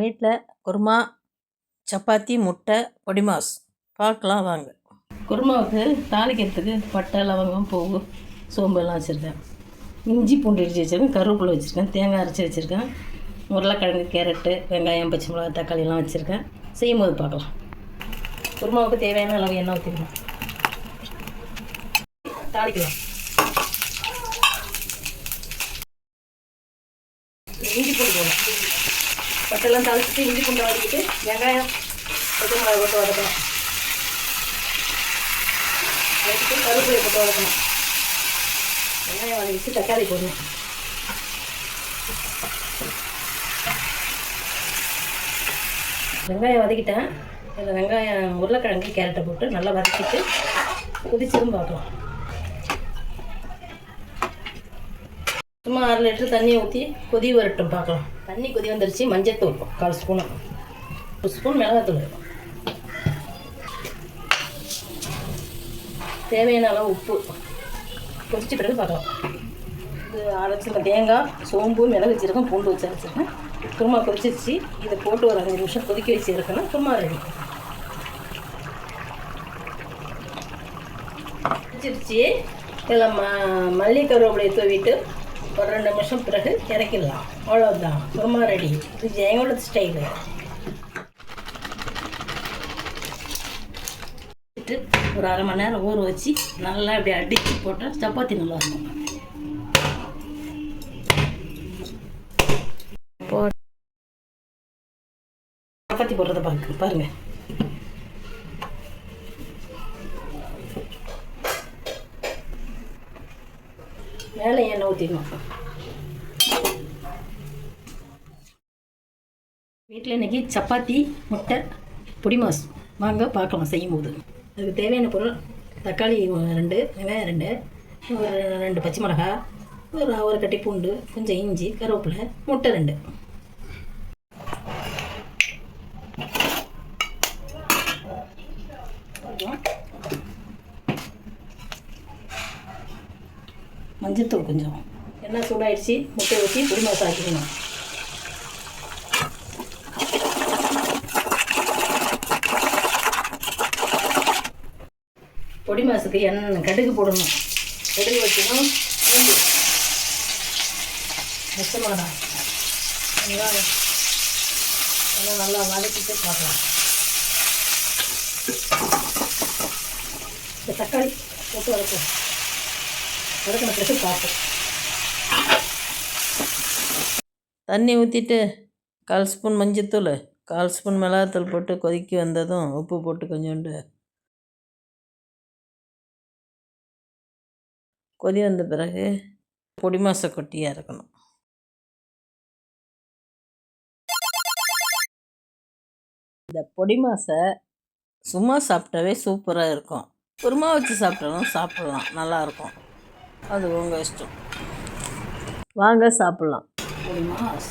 வீட்டில் குருமா, சப்பாத்தி, முட்டை, பொடி மாஸ் பார்க்கலாம் வாங்க. குருமாவுக்கு தாளிக்கிறதுக்கு பட்டை, லவங்கம், பூவு, சோம்பு எல்லாம் வச்சுருக்கேன். இஞ்சி பூண்டு இடித்து வச்சுருக்கேன், கருவேப்பிலை வச்சுருக்கேன், தேங்காய் அரைச்சி வச்சுருக்கேன், உருளைக்கிழங்கு, கேரட்டு, வெங்காயம், பச்சை மிளகா, தக்காளியெல்லாம் வச்சுருக்கேன். செய்யும் போது பார்க்கலாம். குருமாவுக்கு தேவையான அளவு எண்ணெய் ஊற்றிக்கலாம். தாளிக்கலாம். இஞ்சி பூண்டு போடலாம். பட்டெல்லாம் தாளிச்சிட்டு இஞ்சி பூண்டு வதக்கிட்டு வெங்காயம், பச்சை மிளகா போட்டு வதக்கலாம். வதக்கிட்டு கருவேப்பிலை போட்டு வதக்கணும். வெங்காயம் வதக்கிட்டு தக்காளி போடணும். வெங்காயம் வதக்கிட்டேன். இதில் வெங்காயம், உருளைக்கிழங்கு, கேரட்டை போட்டு நல்லா வதக்கிட்டு கொதிச்சதும் பார்க்கலாம். சும்மா 1/2 லிட்டர் தண்ணியை ஊற்றி கொதி வரட்டும் பார்க்கலாம். தண்ணி கொதி வந்துருச்சு. மஞ்சத்தூள் 1/4 ஸ்பூனு, 1 ஸ்பூன் மிளகாத்தூள், தேவையான அளவு உப்பு. கொதிச்ச பிறகு பார்க்கலாம். இது அரைச்சிருக்கேன். தேங்காய், சோம்பு, மிளகு சீரகம், பூண்டு வச்சு அரைச்சிருக்கேன். குருமா கொதிச்சிருச்சு. இதை போட்டு ஒரு 5 நிமிஷம் கொதிக்க வச்சு இருக்கணும். குருமா ரெடி. கொதிச்சிருச்சு. இதில் மல்லி கருவேப்பிலையை தூவிட்டு ஒரு 2 நிமிஷம் பிறகு இறக்கிடலாம். அவ்வளோதான், குருமா ரெடி. இது எங்களோட ஸ்டைலு. ஒரு 1/2 மணி நேரம் ஊற வச்சு நல்லா இப்படி அடித்து போட்டால் சப்பாத்தி நல்லாயிருக்கும். சப்பாத்தி போடுறத பாருங்கள். மேலே எண்ணெய் ஊற்றிக்கணும். வீட்டில் இன்றைக்கி சப்பாத்தி, முட்டை, பொடி மாஸ் வாங்க பார்க்கலாம் செய்யும்போது. அதுக்கு தேவையான பொருள்: தக்காளி 2, வெங்காயம் 2, ஒரு 2 பச்சை மிளகா, ஒரு கட்டி பூண்டு, கொஞ்சம் இஞ்சி, கருவேப்பிலை, முட்டை 2. மஞ்சத்தூள் கொஞ்சம். எண்ணெய் சூடாகிடுச்சு. முட்டை ஊற்றி பொடி மாஸ் ஆக்கிக்கணும். பொடி மாசுக்கு கடுகு போடணும். கடுகு வைக்கணும். பூண்டு, பச்சை மிளகா, வெங்காயம் எல்லாம் நல்லா வதக்கிட்டு பார்க்கலாம். இந்த தக்காளி போட்டு வதக்கும். வதக்கின பிறகு பார்ப்போம். தண்ணி ஊற்றிட்டு 1/4 ஸ்பூன் மஞ்சத்தூள், 1/4 ஸ்பூன் மிளகாத்தூள் போட்டு கொதிக்க வந்ததும் உப்பு போட்டு கொஞ்சோண்டு கொதி வந்த பிறகு பொடி மாசை கொட்டி இறக்கணும். இந்த பொடி மாசை சும்மா சாப்பிட்டாவே சூப்பராக இருக்கும். குருமா வச்சு சாப்பிட்டாலும் சாப்பிட்லாம், நல்லாயிருக்கும். அது உங்கள் இஷ்டம். வாங்க சாப்பிட்லாம். பொடி மாஸ்.